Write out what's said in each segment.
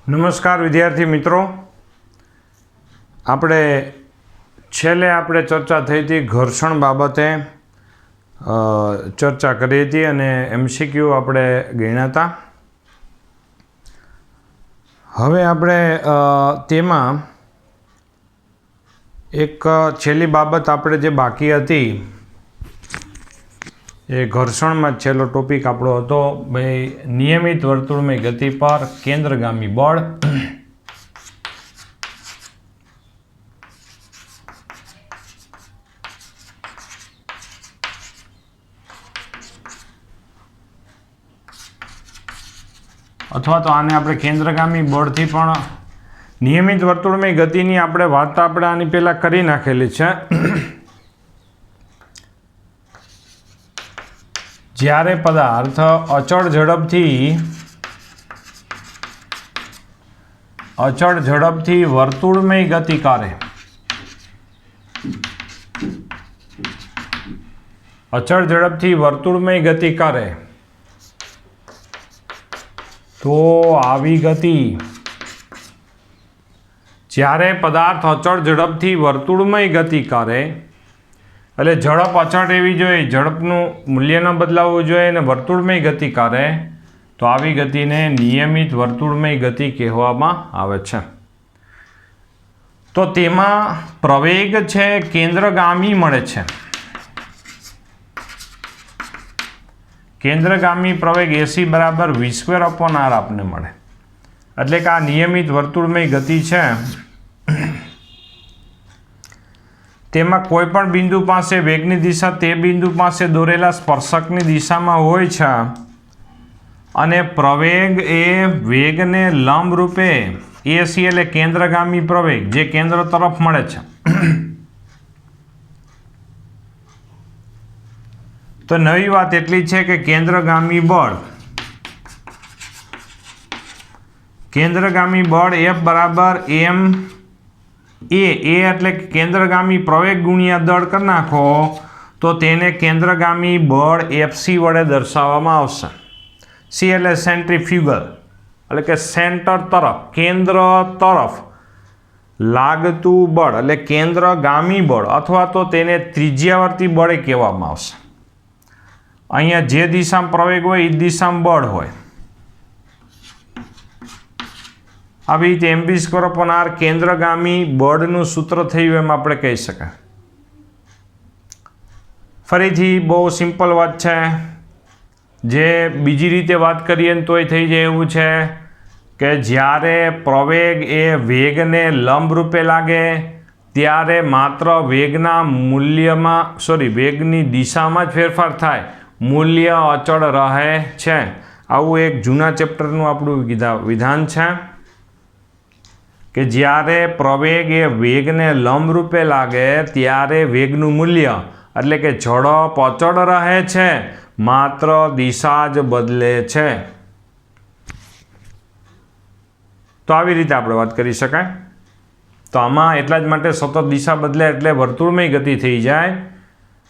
નમસ્કાર વિદ્યાર્થી મિત્રો, આપણે ચર્ચા થઈ હતી ઘર્ષણ બાબતે ચર્ચા કરી હતી અને MCQ આપણે ગણ્યા હતા. હવે આપણે તેમાં એક છેલ્લી બાબત આપણે જે બાકી હતી એ ઘર્ષણમાં છેલ્લો ટોપિક આપણો હતો ભાઈ નિયમિત વર્તુળમય ગતિ પર કેન્દ્રગામી બળ. અથવા તો આને આપણે કેન્દ્રગામી બળથી પણ નિયમિત વર્તુળમય ગતિની આપણે વાત આપણે આની પહેલાં કરી નાખેલી છે. જ્યારે પદાર્થ અચળ ઝડપથી વર્તુળમય ગતિ કરે, તો આવી ગતિ, જ્યારે પદાર્થ અચળ ઝડપથી વર્તુળમય ગતિ કરે એટલે ઝડપ અચળ રહેવી જોઈએ, ઝડપનું મૂલ્ય ન બદલાવવું જોઈએ અને વર્તુળમય ગતિ કરે તો આવી ગતિને નિયમિત વર્તુળમય ગતિ કહેવામાં આવે છે. તો તેમાં પ્રવેગ છે કેન્દ્રગામી મળે છે. કેન્દ્રગામી પ્રવેગ AC = v²/r આપને મળે. એટલે કે આ નિયમિત વર્તુળમય ગતિ છે તેમાં કોઈ પણ બિંદુ પાસે વેગની દિશા તે બિંદુ પાસે દોરેલા સ્પર્શકની દિશામાં હોય છે અને પ્રવેગ એ વેગને લંબ રૂપે AC એટલે કેન્દ્રગામી પ્રવેગ જે કેન્દ્ર તરફ મળે છે. તો નવી વાત એટલી છે કે કેન્દ્રગામી બળ F = m એ એટલે કેન્દ્રગામી પ્રવેગ ગુણ્યા દળ કરી નાખો તો તેને કેન્દ્રગામી બળ FC વડે દર્શાવવામાં આવશે. C એટલે સેન્ટ્રીફ્યુગલ એટલે કે સેન્ટર તરફ, કેન્દ્ર તરફ લાગતું બળ એટલે કેન્દ્રગામી બળ અથવા તો તેને ત્રિજ્યાવર્તી બળ કહેવામાં આવશે. અહીંયા જે દિશામાં પ્રવેગ હોય એ દિશામાં બળ હોય. આવી રીતે mv²/r કેન્દ્રગામી બળનું સૂત્ર થયું એમ આપણે કહી શકાય. ફરીથી બહુ સિમ્પલ વાત છે, જે બીજી રીતે વાત કરીએ ને તોય થઈ જાય એવું છે કે જ્યારે પ્રવેગ એ વેગને લંબ રૂપે લાગે ત્યારે માત્ર વેગની દિશામાં જ ફેરફાર થાય, મૂલ્ય અચળ રહે છે. આવું એક જૂના ચેપ્ટરનું આપણું વિધાન છે કે જ્યારે પ્રવેગ એ વેગને લંબ રૂપે લાગે ત્યારે વેગનું મૂલ્ય એટલે કે ઝડપ અચળ રહે છે, માત્ર દિશા જ બદલે છે. તો આવી રીતે આપણે વાત કરી શકાય. તો આમાં એટલા જ માટે સતત દિશા બદલે એટલે વર્તુળમય ગતિ થઈ જાય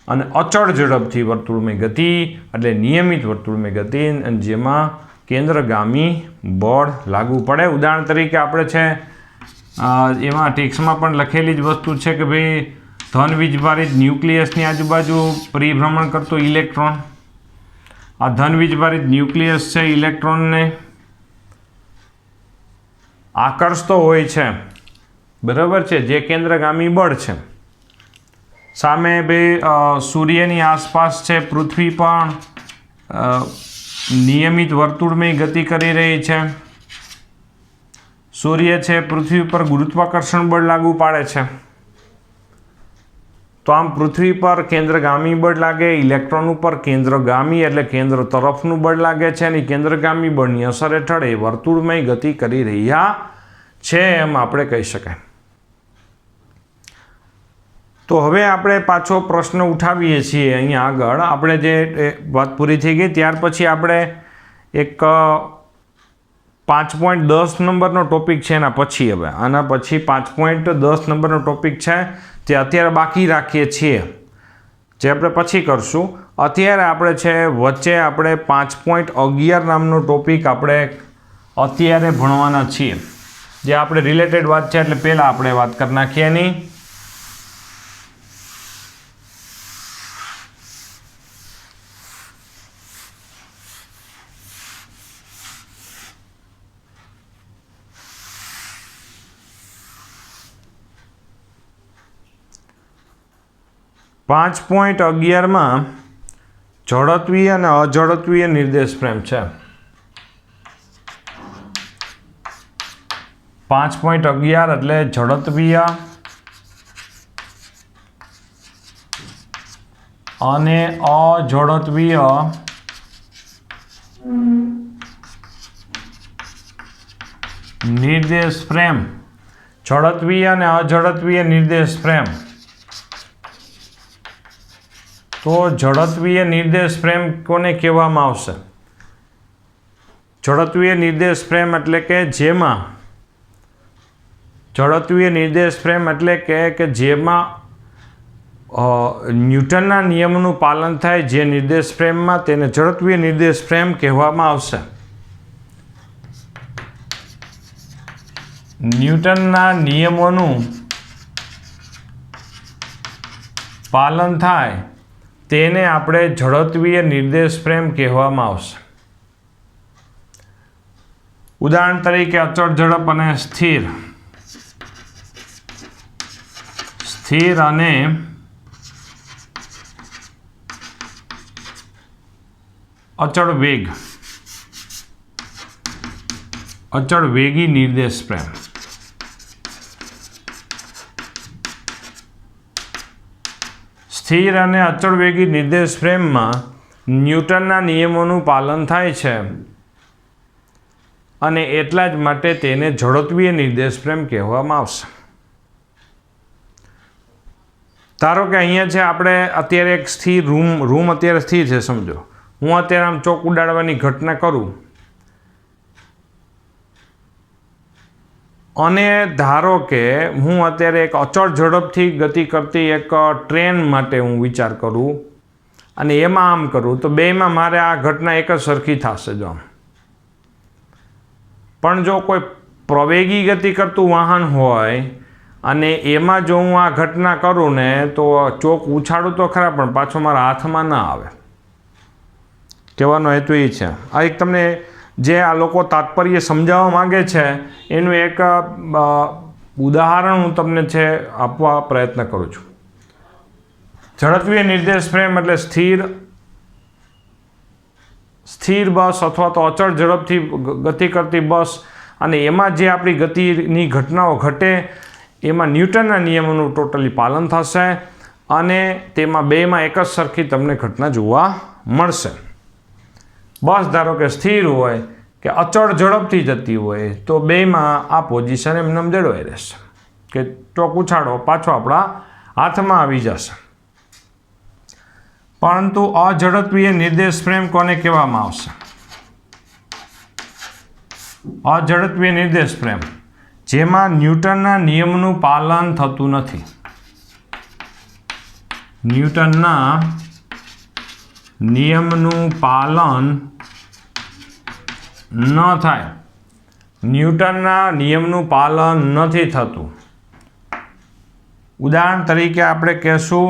અને અચળ ઝડપથી વર્તુળમય ગતિ એટલે નિયમિત વર્તુળમય ગતિ જેમાં કેન્દ્રગામી બળ લાગુ પડે. ઉદાહરણ તરીકે આપણે છે એમાં ટેક્સ્ટમાં પણ લખેલી જ વસ્તુ છે કે ભાઈ ધન વીજભારિત ન્યુક્લિયસની આજુબાજુ પરિભ્રમણ કરતો ઇલેક્ટ્રોન, આ ધન વીજભારિત ન્યુક્લિયસ છે ઇલેક્ટ્રોનને આકર્ષતો હોય છે, બરાબર છે, જે કેન્દ્રગામી બળ છે. સામે ભાઈ સૂર્યની આસપાસ છે પૃથ્વી પણ નિયમિત વર્તુળમય ગતિ કરી રહી છે. સૂર્ય છે પૃથ્વી પર ગુરુત્વાકર્ષણ બળ લાગુ પાડે છે. તો આમ પૃથ્વી પર કેન્દ્રગામી બળ લાગે, ઇલેક્ટ્રોન ઉપર કેન્દ્રગામી એટલે કેન્દ્ર તરફનું બળ લાગે છે અને કેન્દ્રગામી બળની અસર હેઠળ એ વર્તુળમય ગતિ કરી રહ્યા છે એમ આપણે કહી શકાય. તો હવે આપણે પાછો પ્રશ્ન ઉઠાવીએ છીએ અહીંયા આગળ. આપણે જે વાત પૂરી થઈ ગઈ ત્યાર પછી આપણે એક 5.10 નંબરનો ટોપિક છે એના પછી, હવે આના પછી 5.10 નંબરનો ટોપિક છે જે અત્યારે બાકી રાખીએ છીએ, જે આપણે પછી કરશું. અત્યારે આપણે છે વચ્ચે આપણે 5.11 નામનો ટોપિક આપણે અત્યારે ભણવાના છીએ. જે આપણે રિલેટેડ વાત છે એટલે પહેલાં આપણે વાત કરી નાખીએ એની. પાંચ 5.11 ઝડપીય અને અઝડપીય નિર્દેશ ફ્રેમ છે. 5.11 એટલે ઝડપીય અને અઝડપીય નિર્દેશ ફ્રેમ. ઝડપીય અને અઝડપીય નિર્દેશ ફ્રેમ. તો ઝડપીય નિર્દેશ ફ્રેમ કોને કહેવામાં આવશે? ઝડપીય નિર્દેશ ફ્રેમ એટલે કે જેમાં ઝડપીય નિર્દેશ ફ્રેમ એટલે કે જેમાં ન્યૂટનના નિયમનું પાલન થાય જે નિર્દેશ ફ્રેમમાં તેને ઝડપીય નિર્દેશ ફ્રેમ કહેવામાં આવશે. ન્યૂટનના નિયમોનું પાલન થાય તેને આપણે ઝડપીય નિર્દેશ ફ્રેમ કહેવામાં આવશે. ઉદાહરણ તરીકે અચળ ઝડપ અને સ્થિર અને અચળ વેગી નિર્દેશ ફ્રેમ. સ્થિર અને અચળ વેગી નિર્દેશ ફ્રેમમાં ન્યૂટનના નિયમોનું પાલન થાય છે અને એટલા જ માટે તેને ઝડપીય નિર્દેશ ફ્રેમ કહેવામાં આવશે. ધારો કે અહીંયા છે આપણે અત્યારે એક સ્થિર રૂમ અત્યારે સ્થિર છે સમજો. હું અત્યારે આમ ચોક ઉડાડવાની ઘટના કરું અને ધારો કે હું અત્યારે એક અચળ ઝડપથી ગતિ કરતી એક ટ્રેન માટે હું વિચાર કરું અને એમાં આમ કરું તો બેમાં મારે આ ઘટના એક જ સરખી થશે. જો આમ પણ જો કોઈ પ્રવેગી ગતિ કરતું વાહન હોય અને એમાં જો હું આ ઘટના કરું ને તો ચોક ઉછાળું તો ખરા પણ પાછો મારા હાથમાં ના આવે. કહેવાનો હેતુ એ છે. આ એક તમને જે આ લોકો તાત્પર્ય સમજાવવા માંગે છે એનું એક ઉદાહરણ હું તમને છે આપવા પ્રયત્ન કરું છું. ઝડપીય નિર્દેશ ફ્રેમ એટલે સ્થિર બસ અથવા તો અચળ ઝડપથી ગતિ કરતી બસ અને એમાં જે આપણી ગતિની ઘટનાઓ ઘટે એમાં ન્યૂટનના નિયમોનું ટોટલી પાલન થશે અને તેમાં બેમાં એક જ સરખી તમને ઘટના જોવા મળશે. બસ ધારો કે સ્થિર હોય કે અચળ ઝડપથી જતી હોય તો બેમાં આ પોઝિશન એમને જળવાઈ રહેશે કે ચોક ઉછાળો પાછો આપણા હાથમાં આવી જશે. પરંતુ અઝડપીય નિર્દેશ ફ્રેમ કોને કહેવામાં આવશે? અઝડપીય નિર્દેશ ફ્રેમ જેમાં ન્યૂટનના નિયમનું પાલન થતું નથી. ન્યૂટનના નિયમનું પાલન ન થાય. ન્યૂટનના નિયમનું પાલન નથી થતું. ઉદાહરણ તરીકે આપણે કહેશું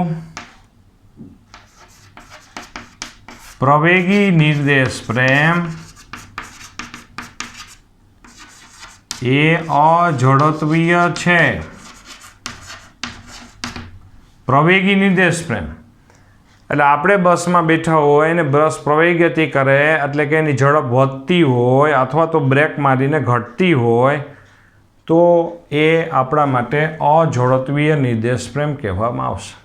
પ્રવેગી નિર્દેશ ફ્રેમ એ અઝડપીય છે. પ્રવેગી નિર્દેશ ફ્રેમ એટલે આપણે બસમાં બેઠા હોય અને બસ પ્રવેગી ગતિ કરે એટલે કે એની ઝડપ વધતી હોય અથવા તો બ્રેક મારીને ઘટતી હોય તો એ આપણા માટે અઝડપીય નિર્દેશ ફ્રેમ કહેવામાં આવશે.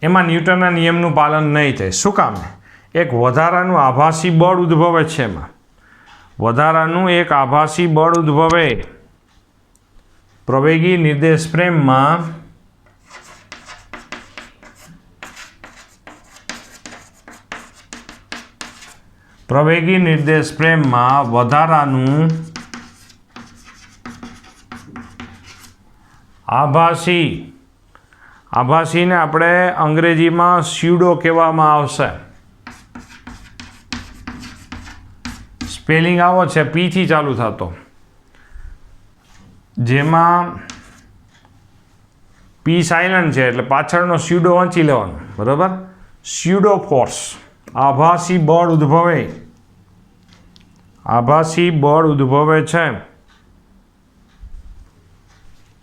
એમાં ન્યૂટનના નિયમનું પાલન નહીં થાય. શું કામ? એક વધારાનું આભાસી બળ ઉદ્ભવે છે. એમાં વધારાનું એક આભાસી બળ ઉદ્ભવે. પ્રવેગી નિર્દેશ ફ્રેમમાં વધારાનું આભાસીને આપણે અંગ્રેજીમાં સ્યુડો કહેવામાં આવશે. સ્પેલિંગ આવો છે પી થી ચાલુ થતો, જેમાં પી સાયલન્ટ છે એટલે પાછળનો સ્યુડો વાંચી લેવાનો, બરાબર. સ્યુડો ફોર્સ, આભાસી બળ ઉદ્ભવે, આભાસી બળ ઉદ્ભવે છે.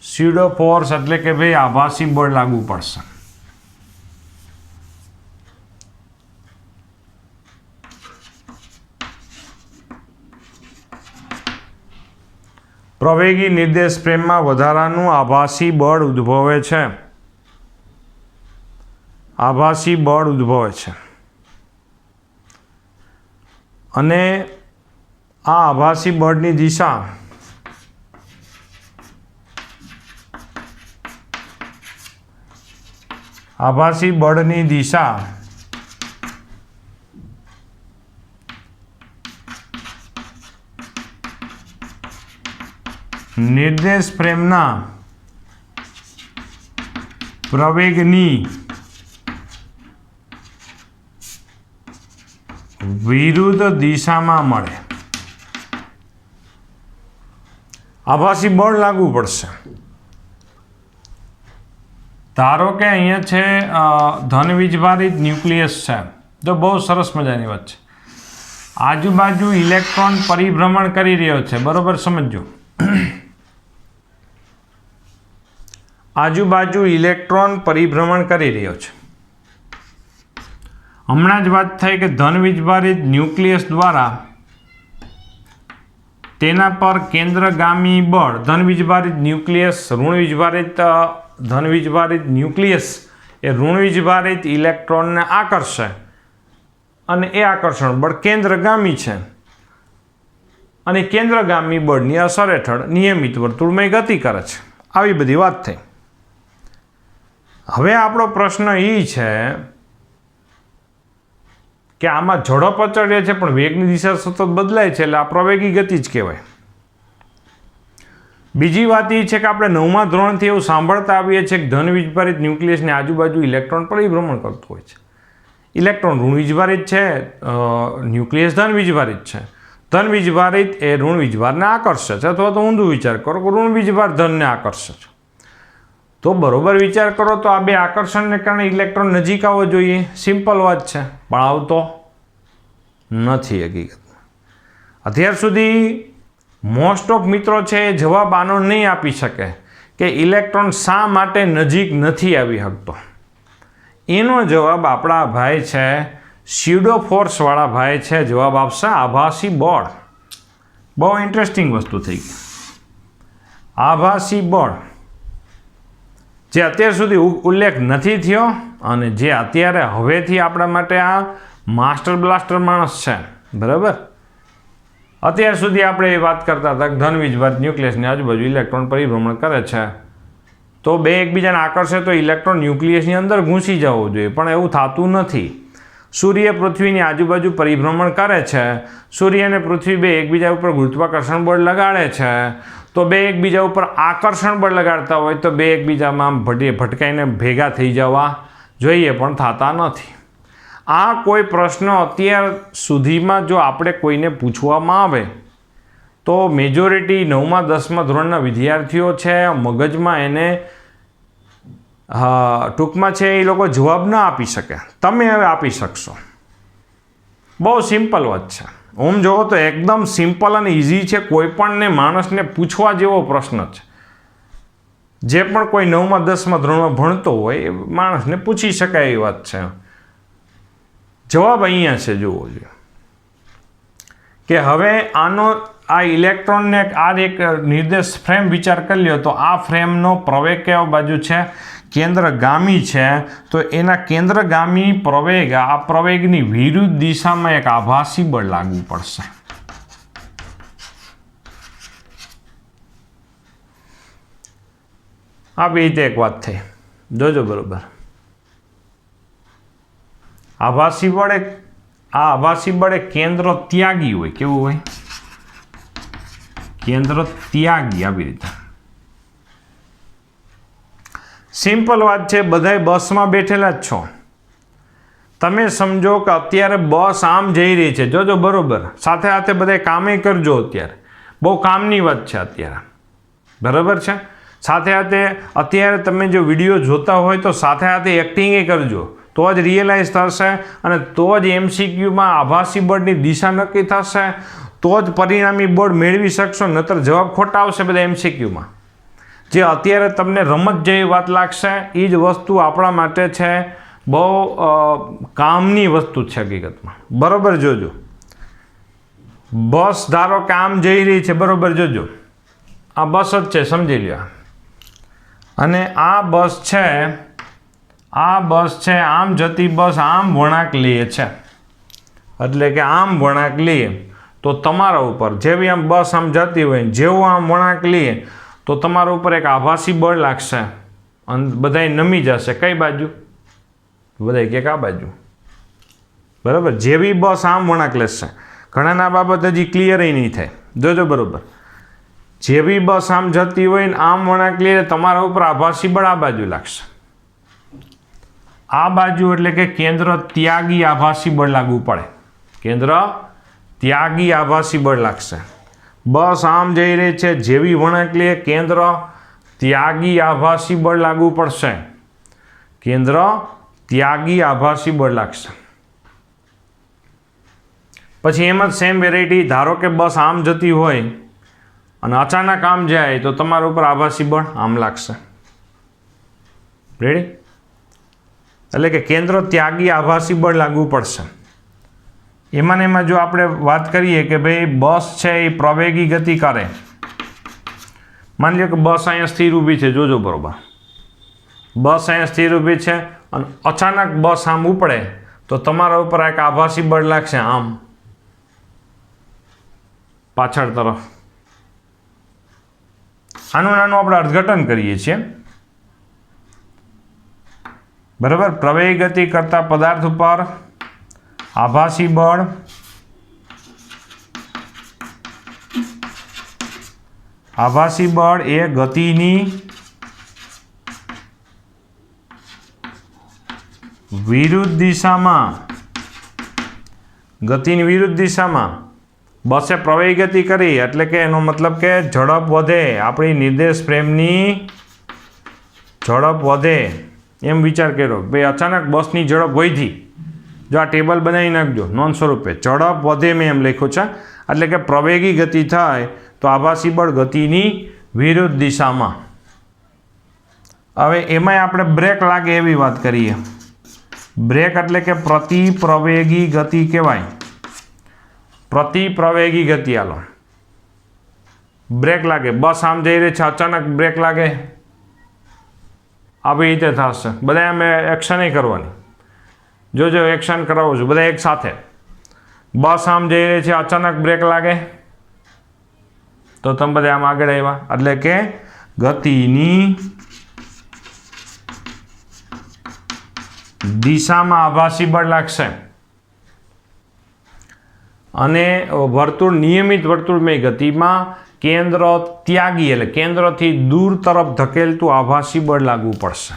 સ્યુડો ફોર્સ એટલે કે ભાઈ આભાસી બળ લાગુ પડશે. પ્રવેગી નિર્દેશ ફ્રેમમાં વધારાનું આભાસી બળ ઉદ્ભવે છે, આભાસી બળ ઉદ્ભવે છે. અને આ આભાસી બળની દિશા આભાસી બળની દિશા નિર્દેશ ફ્રેમના પ્રવેગની વિરુદ્ધ દિશામાં મળે. આભાસી બળ લાગુ પડશે. ધારો કે અહીંયા છે ધન વીજભારિત ન્યુક્લિયસ છે, તો બહુ સરસ મજાની વાત છે. આજુબાજુ ઇલેક્ટ્રોન પરિભ્રમણ કરી રહ્યો છે, બરોબર, સમજો. આજુબાજુ ઇલેક્ટ્રોન પરિભ્રમણ કરી રહ્યો છે. હમણાં જ વાત થઈ કે ધન વીજભારિત ન્યુક્લિયસ દ્વારા તેના પર કેન્દ્રગામી બળ, ધન વીજભારિત ન્યુક્લિયસ ઋણ વીજભારિત, ધન વીજભારિત ન્યુક્લિયસ એ ઋણ વીજભારિત ઇલેક્ટ્રોનને આકર્ષે અને એ આકર્ષણ બળ કેન્દ્રગામી છે અને કેન્દ્રગામી બળની અસર હેઠળ નિયમિત વર્તુળમય ગતિ કરે છે. આવી બધી વાત થઈ. હવે આપણો પ્રશ્ન એ છે કે આમાં ઝડપ અચળ રહે છે પણ વેગની દિશા સતત બદલાય છે, એટલે આ પ્રવેગી ગતિ જ કહેવાય. બીજી વાત એ છે કે આપણે 9મા ધોરણથી એવું સાંભળતા આવીએ છીએ કે ધન વીજભારિત ન્યુક્લિયસની આજુબાજુ ઇલેક્ટ્રોન પરિભ્રમણ કરતું હોય છે. ઇલેક્ટ્રોન ઋણ વીજભારિત છે, ન્યુક્લિયસ ધન વીજભારિત છે. ધન વીજભારિત એ ઋણ વીજભારને આકર્ષે છે, અથવા તો ઊંધું વિચાર કરો કે ઋણ વીજભાર ધનને આકર્ષે છે. તો બરોબર વિચાર કરો તો આ બે આકર્ષણને કારણે ઇલેક્ટ્રોન નજીક આવવો જોઈએ, સિમ્પલ વાત છે, પણ આવતો નથી હકીકતમાં. અત્યાર સુધી મોસ્ટ ઓફ મિત્રો છે એ જવાબ આનો નહીં આપી શકે કે ઇલેક્ટ્રોન શા માટે નજીક નથી આવી શકતો. એનો જવાબ આપણા ભાઈ છે સ્યુડો ફોર્સવાળા ભાઈ છે, જવાબ આપશે આભાસી બળ. બહુ ઇન્ટરેસ્ટિંગ વસ્તુ થઈ ગઈ. આભાસી બળ જે અત્યાર સુધી ઉલ્લેખ નથી થયો અને જે અત્યારે હવેથી આપણા માટે આ માસ્ટર બ્લાસ્ટર માણસ છે, બરાબર. અત્યાર સુધી આપણે એ વાત કરતા હતા કે ધન વીજભારિત ન્યુક્લિયસની આજુબાજુ ઇલેક્ટ્રોન પરિભ્રમણ કરે છે, તો બે એકબીજાને આકર્ષે તો ઇલેક્ટ્રોન ન્યુક્લિયસની અંદર ઘૂસી જવું જોઈએ, પણ એવું થતું નથી. સૂર્ય પૃથ્વીની આજુબાજુ પરિભ્રમણ કરે છે, સૂર્ય અને પૃથ્વી બે એકબીજા ઉપર ગુરુત્વાકર્ષણ બળ લગાડે છે, તો બે એકબીજા ઉપર આકર્ષણ બળ લગાડતા હોય તો બે એકબીજામાં ભટકાઈને ભેગા થઈ જવા જોઈએ, પણ થતા નથી. આ કોઈ પ્રશ્ન અત્યાર સુધીમાં જો આપણે કોઈને પૂછવામાં આવે તો મેજોરિટી 9મા 10મા ધોરણના વિદ્યાર્થીઓ છે, મગજમાં એને ટૂંકમાં છે એ લોકો જવાબ ના આપી શકે. તમે હવે આપી શકશો. બહુ સિમ્પલ વાત છે. ઓમ જોવો તો એકદમ સિમ્પલ અને ઇઝી છે. કોઈ પણને માણસને પૂછવા જેવો પ્રશ્ન છે. જે પણ કોઈ 9મા 10મા ધોરણમાં ભણતો હોય એ માણસને પૂછી શકાય એવી વાત છે. જવાબ અહીંયા છે, જોવો જોઈએ કે હવે આ ઇલેક્ટ્રોનને આ એક નિર્દેશ ફ્રેમ વિચાર કરી લ્યો તો આ ફ્રેમનો પ્રવેગ કયો બાજુ છે? કેન્દ્રગામી છે. તો એના કેન્દ્રગામી પ્રવેગ, આ પ્રવેગની વિરુદ્ધ દિશામાં એક આભાસી બળ લાગવું પડશે. આ બે રીતે એક વાત થઈ, જોજો બરોબર. આભાસી બળ એ કેન્દ્ર ત્યાગી હોય. કેવું હોય? કેન્દ્ર ત્યાગી. આવી રીતે સિમ્પલ વાત છે. બધાય બસમાં બેઠેલા જ છો, તમે સમજો કે અત્યારે બસ આમ જઈ રહી છે, જોજો બરોબર, સાથે સાથે બધા કામે કરજો. અત્યારે બહુ કામની વાત છે અત્યારે, બરાબર છે. સાથે સાથે અત્યારે તમે જો વિડીયો જોતા હોય તો સાથે સાથે એક્ટિંગ કરજો, તો જ રિયલાઇઝ થશે અને તો જ MCQમાં આભાસી બળની દિશા નક્કી થશે, તો જ પરિણામી બળ મેળવી શકશો. નહીતર જવાબ ખોટા આવશે બધા MCQમાં. જે અત્યારે તમને રમત જેવી વાત લાગશે એ જ વસ્તુ આપણા માટે છે બહુ કામની વસ્તુ છે હકીકતમાં. બરાબર જોજો, બસ ધારો કે આમ જઈ રહી છે, બરાબર જોજો, આ બસ જ છે, સમજી લ્યો. અને આ બસ છે આમ જતી બસ આમ વળાંક લે છે, એટલે કે આમ વળાંક લે તો તમારા ઉપર જેવી આમ બસ આમ જતી હોય જેવું આમ વળાંક લે તો તમારા ઉપર એક આભાસી બળ લાગશે અને બધાય નમી જશે. કઈ બાજુ? બધાય કે આ બાજુ, બરાબર. જેવી બસ આમ વળાંક લેશે, ઘણાના બાબત હજી ક્લિયર નહીં થાય, જોજો બરાબર. જેવી બસ આમ જતી હોય ને આમ વળાંક લે તમારા ઉપર આભાસી બળ આ બાજુ લાગશે. આ બાજુ એટલે કે કેન્દ્ર ત્યાગી આભાસી બળ લાગુ પડે, કેન્દ્ર ત્યાગી આભાસી બળ લાગશે. બસ આમ જઈ રહી છે, જેવી વળાંક લે કેન્દ્ર ત્યાગી આભાસી બળ લાગુ પડશે, કેન્દ્ર ત્યાગી આભાસી બળ લાગશે. પછી એમ જ સેમ વેરાયટી, ધારો કે બસ આમ જતી હોય અને અચાનક આમ જાય તો તમારા ઉપર આભાસી બળ આમ લાગશે. રેડી? એટલે કે કેન્દ્ર ત્યાગી આભાસી બળ લાગુ પડશે. એમાં ને એમાં જો આપણે વાત કરીએ કે ભાઈ બસ છે એ પ્રવેગી ગતિ કરે, માની લો કે બસ અહીંયા સ્થિર ઊભી છે, જોજો બરોબર, બસ અહીંયા સ્થિર ઊભી છે અને અચાનક બસ આમ ઉપડે તો તમારા ઉપર એક આભાસી બળ લાગશે આમ પાછળ તરફ. આનું નાનું આપણે અર્થઘટન કરીએ છીએ, બરાબર. પ્રવેગી ગતિ કરતા પદાર્થ ઉપર આભાસી બળ એ ગતિની વિરુદ્ધ દિશામાં બસે પ્રવેગી ગતિ કરી એટલે કે એનો મતલબ કે ઝડપ વધે, આપણી નિર્દેશ ફ્રેમની ઝડપ વધે. એમ વિચાર કર્યો ભાઈ અચાનક બસની ઝડપ વધી, જો આ ટેબલ બનાવી નાખજો નોંધ સ્વરૂપે, ઝડપ વધે મેં એમ લખ્યું છે, એટલે કે પ્રવેગી ગતિ થાય તો આભાસી બળ ગતિની વિરુદ્ધ દિશામાં. હવે એમાંય આપણે બ્રેક લાગે એવી વાત કરીએ. બ્રેક એટલે કે પ્રતિપ્રવેગી ગતિ કહેવાય, પ્રતિપ્રવેગી ગતિ. હાલો, બ્રેક લાગે, બસ આમ જઈ રહી છે, અચાનક બ્રેક લાગે, આવી રીતે થશે. બધા અમે એક્શન કરવાની, જોજો એક્શન કરાવું છું બધા એક સાથે. બસ આમ જઈ રહી છે, અચાનક બ્રેક લાગે તો તમે બધા આમ આગળ આવ્યા, એટલે કે ગતિની દિશામાં આભાસી બળ લાગશે. અને વર્તુળ નિયમિત વર્તુળમય ગતિમાં કેન્દ્ર ત્યાગી એટલે કેન્દ્રથી દૂર તરફ ધકેલતું આભાસી બળ લાગવું પડશે.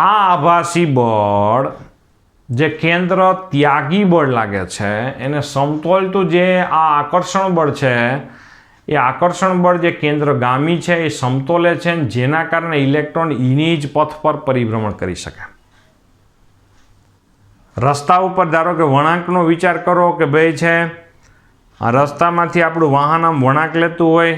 આ આભાસી બળ જે કેન્દ્ર ત્યાગી બળ લાગે છે એને સમતોલતું જે આ આકર્ષણ બળ છે એ આકર્ષણ બળ જે કેન્દ્રગામી છે એ સમતોલે છે, જેના કારણે ઇલેક્ટ્રોન એની જ પથ પર પરિભ્રમણ કરી શકે. રસ્તા ઉપર ધારો કે વળાંકનો વિચાર કરો કે ભાઈ છે આ રસ્તામાંથી આપણું વાહન આમ વળાંક લેતું હોય,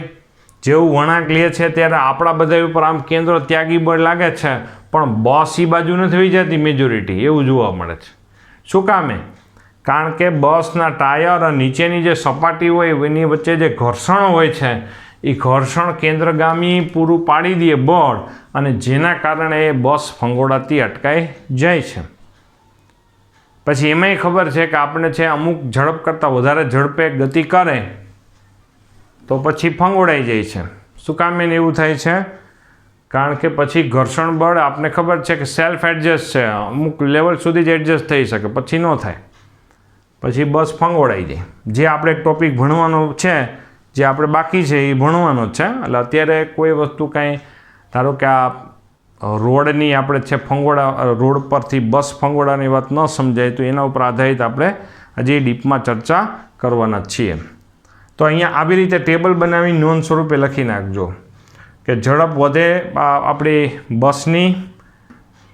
જેવું વળાંક લે છે ત્યારે આપણા બધા ઉપર આમ કેન્દ્ર ત્યાગી બળ લાગે છે, પણ બસ એ બાજુ નથી થઈ જતી મેજોરિટી, એવું જોવા મળે છે. શું કામે? કારણ કે બસના ટાયર અને નીચેની જે સપાટી હોય એની વચ્ચે જે ઘર્ષણ હોય છે એ ઘર્ષણ કેન્દ્રગામી પૂરું પાડી દે બળ, અને જેના કારણે એ બસ ફંગોળાતી અટકાઈ જાય છે. પછી એમાંય ખબર છે કે આપણે છે અમુક ઝડપ કરતાં વધારે ઝડપે ગતિ કરે તો પછી ફંગોળાઈ જાય છે. શું કામ એને એવું થાય છે? કારણ કે પછી ઘર્ષણ બળ આપને ખબર છે કે સેલ્ફ એડજસ્ટ છે, અમુક લેવલ સુધી જ એડજસ્ટ થઈ શકે, પછી ન થાય, પછી બસ ફંગોળાઈ જાય. જે આપણે ટોપિક ભણવાનો છે, જે આપણે બાકી છે એ ભણવાનો જ છે. એટલે અત્યારે કોઈ વસ્તુ કાંઈ ધારો કે આ રોડની આપણે છે ફંગોળા રોડ પરથી બસ ફંગોળાની વાત ન સમજાય તો એના ઉપર આધારિત આપણે હજી ડીપમાં ચર્ચા કરવાના છીએ. તો અહીંયા આવી રીતે ટેબલ બનાવી નોંધ સ્વરૂપે લખી નાખજો કે ઝડપ વધે આપણી બસની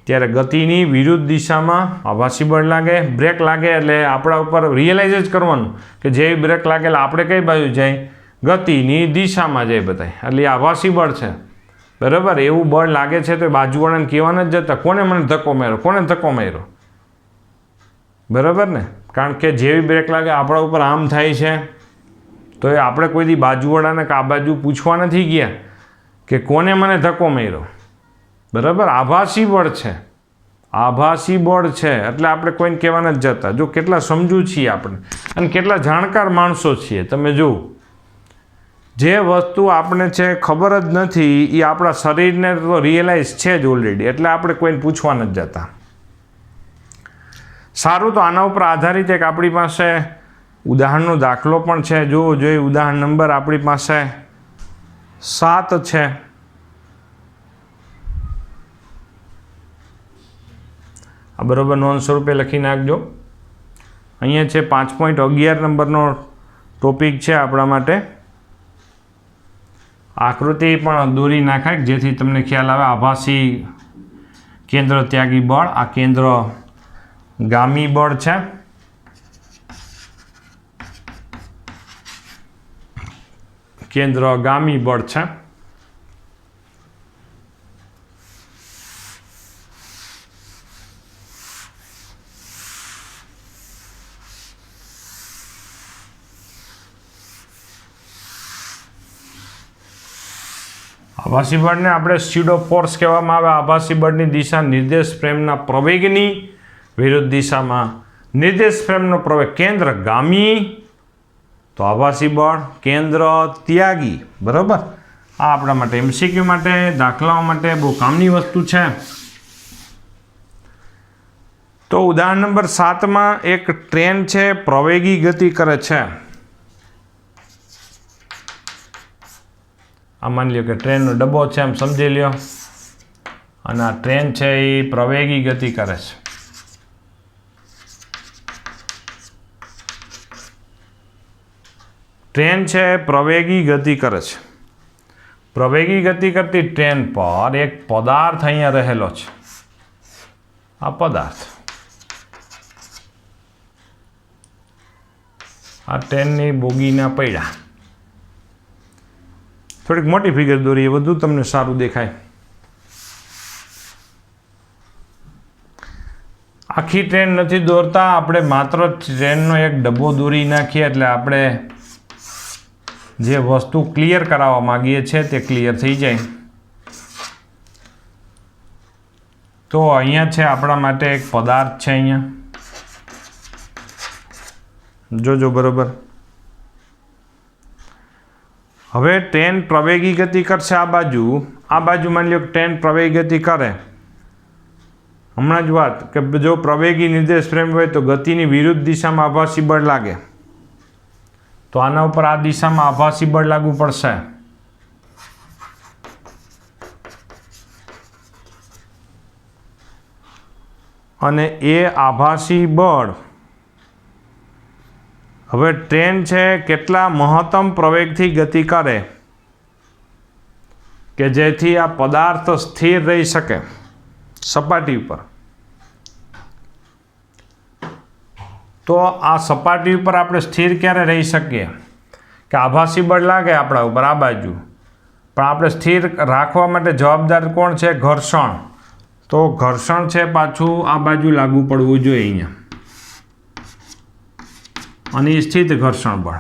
ત્યારે ગતિની વિરુદ્ધ દિશામાં આભાસી બળ લાગે. બ્રેક લાગે એટલે આપણા ઉપર રિયલાઇઝ જ કરવાનું કે જેવી બ્રેક લાગે એટલે આપણે કઈ બાજુ જાય, ગતિની દિશામાં જાય બધાય, એટલે એ આભાસી બળ છે. બરાબર, એવું બળ લાગે છે તો બાજુવાળાને કહેવાના જ જતા કોને મને ધક્કો માર્યો, કોને ધક્કો માર્યો. બરાબર ને, કારણ કે જેવી બ્રેક લાગે આપણા ઉપર આમ થાય છે તો એ આપણે કોઈ દી બાજુવાળાને કે આ બાજુ પૂછવા નથી ગયા કે કોને મને ધક્કો માર્યો. બરાબર, આભાસી બળ છે, આભાસી બળ છે એટલે આપણે કોઈને કહેવાના જ જતા. જો કેટલા સમજુ છીએ આપણે અને કેટલા જાણકાર માણસો છીએ. તમે જુઓ, જે વસ્તુ આપણે છે ખબર જ નથી એ આપણા શરીરને તો રિયલાઇઝ છે જ ઓલરેડી, એટલે આપણે કોઈને પૂછવા નથી જતા. સારું, તો આના ઉપર આધારિત એક આપણી પાસે ઉદાહરણનો દાખલો પણ છે. જુઓ જોઈએ, ઉદાહરણ નંબર આપણી પાસે 7 છે. આ બરાબર નોંધ સ્વરૂપે લખી નાખજો. અહીંયા છે 5.11 નંબરનો ટોપિક છે આપણા માટે. આકૃતિ પણ દોરી નાખાય જેથી તમને ખ્યાલ આવે. આભાસી કેન્દ્ર ત્યાગી બળ, આ કેન્દ્ર ગામી બળ છે. કેન્દ્ર ગામી બળ છે. આભાસી બળને આપણે સ્યુડો ફોર્સ કહેવામાં આવે. આભાસી બળની દિશા નિર્દેશ ફ્રેમના પ્રવેગની વિરુદ્ધ દિશામાં. નિર્દેશ ફ્રેમનો પ્રવેગ કેન્દ્ર ગામી તો આભાસી બળ કેન્દ્ર ત્યાગી. બરાબર, આ આપણા માટે MCQ માટે, દાખલાઓ માટે બહુ કામની વસ્તુ છે. તો ઉદાહરણ નંબર 7માં એક ટ્રેન છે, પ્રવેગી ગતિ કરે છે. આ માની લ્યો કે ટ્રેનનો ડબ્બો છે એમ સમજી લ્યો, અને આ ટ્રેન છે એ પ્રવેગી ગતિ કરે છે. ટ્રેન છે પ્રવેગી ગતિ કરે છે. પ્રવેગી ગતિ કરતી ટ્રેન પર એક પદાર્થ અહીંયા રહેલો છે. આ પદાર્થ આ ટ્રેનની બોગીના પૈડા. થોડીક મોટી ફિગર દોરીએ, વધુ તમને સારું દેખાય. આખી ટ્રેન નથી દોરતા આપણે, માત્ર ટ્રેનનો એક ડબ્બો દોરી નાખીએ એટલે આપણે જે વસ્તુ ક્લિયર કરાવવા માંગીએ છીએ તે ક્લિયર થઈ જાય. તો અહીંયા છે આપણા માટે એક પદાર્થ છે. અહીંયા જોજો બરોબર. હવે ટ્રેન પ્રવેગી ગતિ કરશે આ બાજુ. આ બાજુ માની લો કે ટ્રેન પ્રવેગી ગતિ કરે. હમણાં જ વાત કે જો પ્રવેગી નિર્દેશ ફ્રેમ હોય તો ગતિની વિરુદ્ધ દિશામાં આભાસી બળ લાગે. તો આના ઉપર આ દિશામાં આભાસી બળ લાગુ પડશે. અને એ આભાસી બળ હવે ટ્રેન છે કેટલા મહત્તમ પ્રવેગથી ગતિ કરે કે જેથી આ પદાર્થ સ્થિર રહી શકે સપાટી ઉપર. તો આ સપાટી ઉપર આપણે સ્થિર ક્યારે રહી શકીએ કે આભાસી બળ લાગે આપણા ઉપર આ બાજુ, પણ આપણે સ્થિર રાખવા માટે જવાબદાર કોણ છે? ઘર્ષણ. તો ઘર્ષણ છે પાછું આ બાજુ લાગુ પડવું જોઈએ અહીંયા, અને સ્થિત ઘર્ષણ બળ.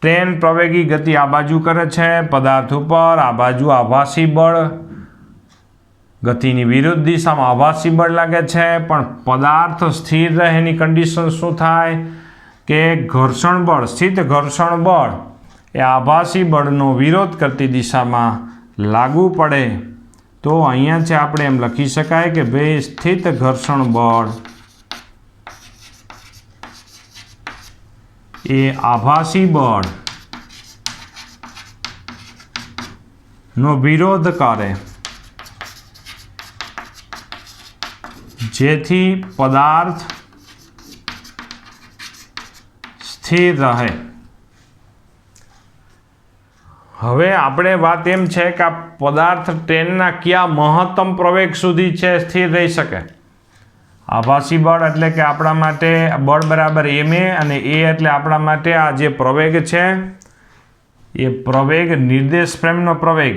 ટ્રેન પ્રવેગી ગતિ આ બાજુ કરે છે પદાર્થ ઉપર, આ બાજુ આભાસી બળ ગતિની વિરુદ્ધ દિશામાં આભાસી બળ લાગે છે, પણ પદાર્થ સ્થિર રહે એની કન્ડિશન શું થાય કે ઘર્ષણ બળ, સ્થિત ઘર્ષણ બળ એ આભાસી બળનો વિરોધ કરતી દિશામાં લાગુ પડે. તો અહીંયા છે આપણે એમ લખી શકાય કે ભાઈ સ્થિત ઘર્ષણ બળ એ આભાસી બળ નો વિરોધ કરે. જેથી પદાર્થ સ્થિર રહે. હવે આપણે વાત એમ છે કે આ પદાર્થ ટ્રેનના કયા મહત્તમ પ્રવેગ સુધી છે સ્થિર રહી શકે. આભાસી બળ એટલે કે આપણા માટે બળ બરાબર ma, અને a એટલે આપણા માટે આ જે પ્રવેગ છે એ પ્રવેગ નિર્દેશ ફ્રેમનો પ્રવેગ.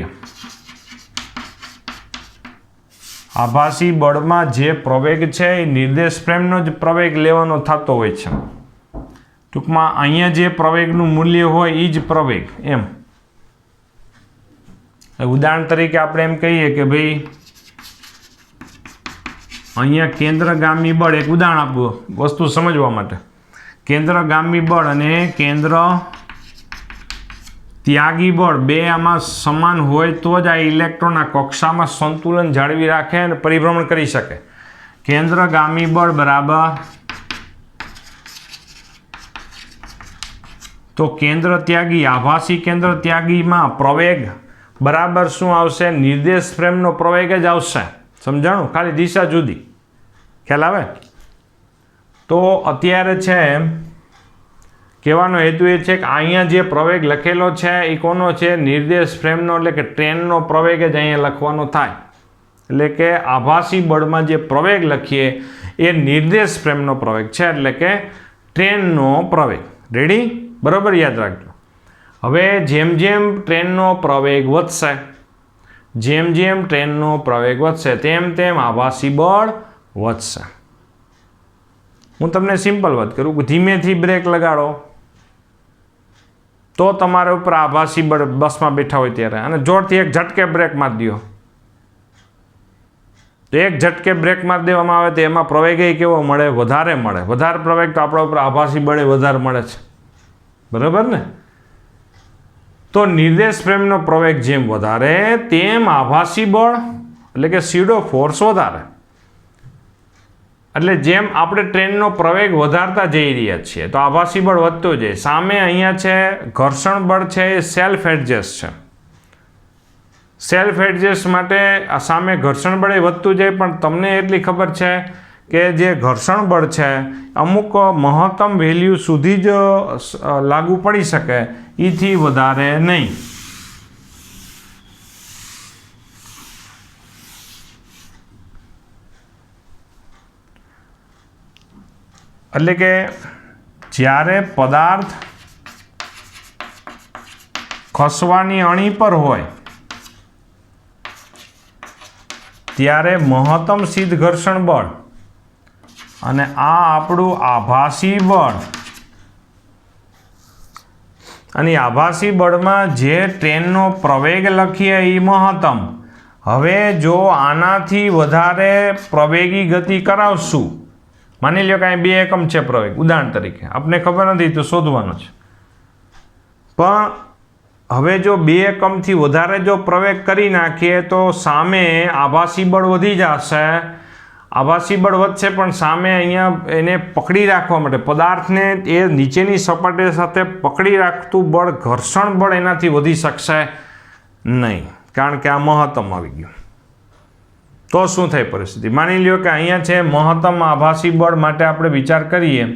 આભાસી બળમાં જે પ્રવેગ છે એ નિર્દેશ ફ્રેમનો જ પ્રવેગ લેવાનો થતો હોય છે. ટૂંકમાં અહીંયા જે પ્રવેગનું મૂલ્ય હોય એ જ પ્રવેગ એમ. ઉદાહરણ તરીકે આપણે એમ કહીએ કે ભાઈ અહીંયા કેન્દ્રગામી બળ, એક ઉદાહરણ આપવું વસ્તુ સમજવા માટે. કેન્દ્રગામી બળ અને કેન્દ્ર ત્યાગી બળ બે આમાં સમાન હોય તો જ આ ઇલેક્ટ્રોન આ કક્ષામાં સંતુલન જાળવી રાખે અને પરિભ્રમણ કરી શકે. કેન્દ્રગામી બળ બરાબર તો કેન્દ્ર ત્યાગી, આભાસી કેન્દ્ર ત્યાગીમાં પ્રવેગ બરાબર શું આવશે? નિર્દેશ ફ્રેમનો પ્રવેગ જ આવશે. સમજાણું? ખાલી દિશા જુદી. ખ્યાલ આવે? તો અત્યારે છે કહેવાનો હેતુ એ છે કે અહીંયા જે પ્રવેગ લખેલો છે એ કોનો છે? નિર્દેશ ફ્રેમનો, એટલે કે ટ્રેનનો પ્રવેગ જ અહીંયા લખવાનો થાય. એટલે કે આભાસી બળમાં જે પ્રવેગ લખીએ એ નિર્દેશ ફ્રેમનો પ્રવેગ છે, એટલે કે ટ્રેનનો પ્રવેગ. રેડી? બરાબર યાદ રાખજો. હવે જેમ જેમ ટ્રેનનો પ્રવેગ વધશે, જેમ જેમ ટ્રેનનો પ્રવેગ વધશે તેમ તેમ આભાસી બળ વધશે. હું તમને સિમ્પલ વાત કરું કે ધીમેથી બ્રેક લગાડો તો તમારા ઉપર આભાસી બળ બસમાં બેઠા હોય ત્યારે, અને જોરથી એક ઝટકે બ્રેક મારી દો તો એક ઝટકે બ્રેક મારી દેવામાં આવે તો એમાં પ્રવેગ કેવો મળે? વધારે મળે. વધારે પ્રવેગ તો આપણા ઉપર આભાસી બળે વધારે મળે છે. બરાબર ને? તો નિર્દેશ ફ્રેમનો પ્રવેગ જેમ વધારે તેમ આભાસી બળ એટલે કે સ્યુડો ફોર્સ વધારે. એટલે જેમ આપણે ટ્રેનનો પ્રવેગ વધારતા જઈ રહ્યા છીએ તો આભાસી બળ વધતું જાય. સામે અહીંયા છે ઘર્ષણ બળ છે એ સેલ્ફ એડજસ્ટ છે. સેલ્ફ એડજસ્ટ માટે આ સામે ઘર્ષણ બળ એ વધતું જાય, પણ તમને એટલી ખબર છે કે જે ઘર્ષણ બળ છે અમુક મહત્તમ વેલ્યુ સુધી જ લાગુ પડી શકે, એથી વધારે નહીં. એટલે કે જ્યારે પદાર્થ ખસવાની અણી પર હોય ત્યારે મહત્તમ સિદ્ધ ઘર્ષણ બળ અને આ આપણું આભાસી બળ, અને આભાસી બળમાં જે ટ્રેનનો પ્રવેગ લખીએ એ મહત્તમ. હવે જો આનાથી વધારે પ્રવેગી ગતિ કરાવશું, માની લો કે અહીં 2 એકમ છે પ્રવેગ, ઉદાહરણ તરીકે, આપને ખબર નથી તો શોધવાનો છે, પણ હવે જો 2 એકમથી વધારે જો પ્રવેગ કરી નાખીએ તો સામે આભાસી બળ વધી જશે. આભાસી બળ વધશે પણ સામે અહીંયા એને પકડી રાખવા માટે પદાર્થને એ નીચેની સપાટી સાથે પકડી રાખતું બળ, ઘર્ષણ બળ એનાથી વધી શકશે નહીં, કારણ કે આ મહત્તમ આવી ગયું. તો શું થાય પરિસ્થિતિ? માની લ્યો કે અહીંયા છે મહત્તમ આભાસી બળ માટે આપણે વિચાર કરીએ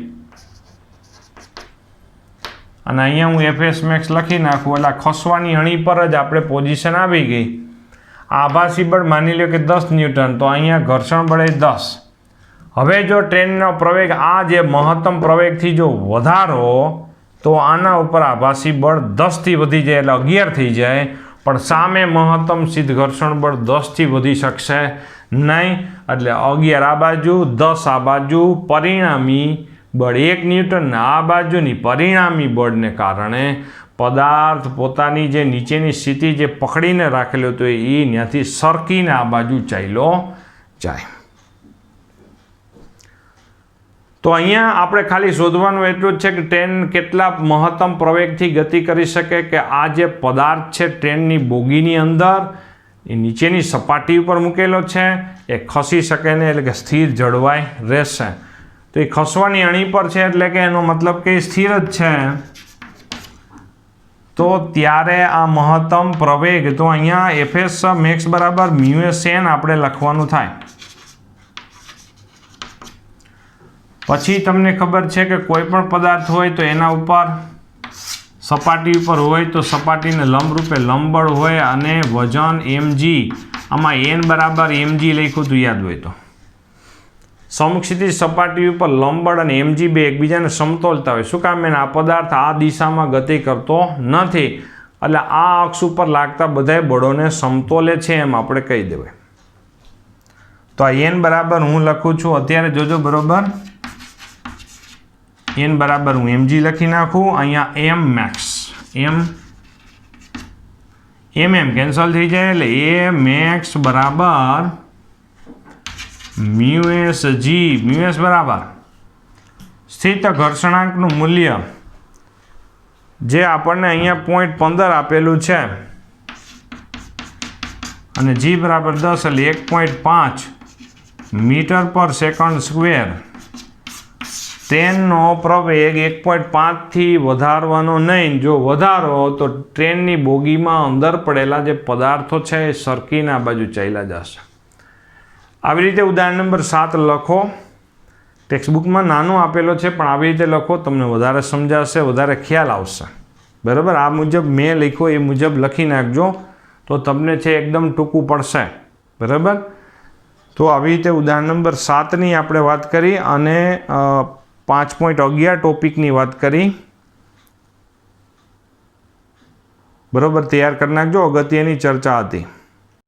અને અહીંયા હું FS max લખી નાખું એટલે ખસવાની અણી પર જ આપણે પોઝિશન આવી ગઈ. આભાસી બળ માની લો કે 10 ન્યૂટન, તો અહીંયા ઘર્ષણ બળ 10. હવે જો ટ્રેનનો પ્રવેગ આ જે મહત્તમ પ્રવેગથી જો વધારો તો આના ઉપર આભાસી બળ 10થી વધી જાય એટલે 11 થઈ જાય, પણ સામે મહત્તમ સિદ્ધ ઘર્ષણ બળ 10થી વધી શકશે નહીં. એટલે 11 આ બાજુ, 10 આ બાજુ, પરિણામી બળ 1 ન્યૂટન, આ બાજુની પરિણામી બળને કારણે પદાર્થ પોતાની જે નીચેની સ્થિતિ જે પકડીને રાખેલો હતો એ ત્યાંથી સરકીને આ બાજુ ચાલ્યો જાય. તો અહીંયા આપણે ખાલી શોધવાનું એટલું જ છે કે ટ્રેન કેટલા મહત્તમ પ્રવેગથી ગતિ કરી શકે કે આ જે પદાર્થ છે ટ્રેનની બોગીની અંદર એ નીચેની સપાટી ઉપર મૂકેલો છે એ ખસી શકે ને, એટલે કે સ્થિર જળવાઈ રહેશે. તો એ ખસવાની અણી પર છે એટલે કે એનો મતલબ કે સ્થિર જ છે. તો ત્યારે આ મહત્તમ પ્રવેગ, તો અહીંયા FS max બરાબર μSn આપણે લખવાનું થાય. પછી તમને ખબર છે કે કોઈ પણ પદાર્થ હોય તો એના ઉપર સપાટી ઉપર હોય તો સપાટીને લંબરૂપે લંબબળ હોય અને વજન mg, આમાં n બરાબર mg લખ્યું હતું યાદ હોય તો. સમક્ષિતિજ સપાટી ઉપર લંબબળ અને mg બે એકબીજાને સમતોલતા હોય. શું કામ? આ પદાર્થ આ દિશામાં ગતિ કરતો નથી, એટલે આ અક્ષ ઉપર લાગતા બધા બળોને સમતોલે છે એમ આપણે કહી દેવાય. તો આ n બરાબર હું લખું છું અત્યારે, જોજો બરોબર, n બરાબર હું mg લખી નાખું. અહીંયા m max, m કેન્સલ થઈ જાય એટલે a max બરાબર μs g, μs બરાબર સ્થિત ઘર્ષણાંકનું મૂલ્ય જે આપણને અહીંયા 0.15 આપેલું છે અને g બરાબર 10 એટલે 1.5 મીટર પર સેકન્ડ સ્ક્વેર. ટ્રેનનો પ્રવેગ 1.5 થી વધારવાનો નહીં. જો વધારો તો ટ્રેનની બોગીમાં અંદર પડેલા જે પદાર્થો છે એ સરકીને આ બાજુ ચાલ્યા જશે. આવી રીતે ઉદાહરણ નંબર 7 લખો. ટેક્સ્ટબુકમાં નાનો આપેલો છે પણ આવી રીતે લખો, તમને વધારે સમજાશે, વધારે ખ્યાલ આવશે. બરાબર, આ મુજબ મેં લખ્યો એ મુજબ લખી નાખજો તો તમને છે એકદમ ટૂંકું પડશે. બરાબર, તો આવી રીતે ઉદાહરણ નંબર 7ની આપણે વાત કરી અને 5.11 ટોપિકની વાત કરી. બરાબર, તૈયાર કરી નાખજો, અગત્યની ચર્ચા હતી.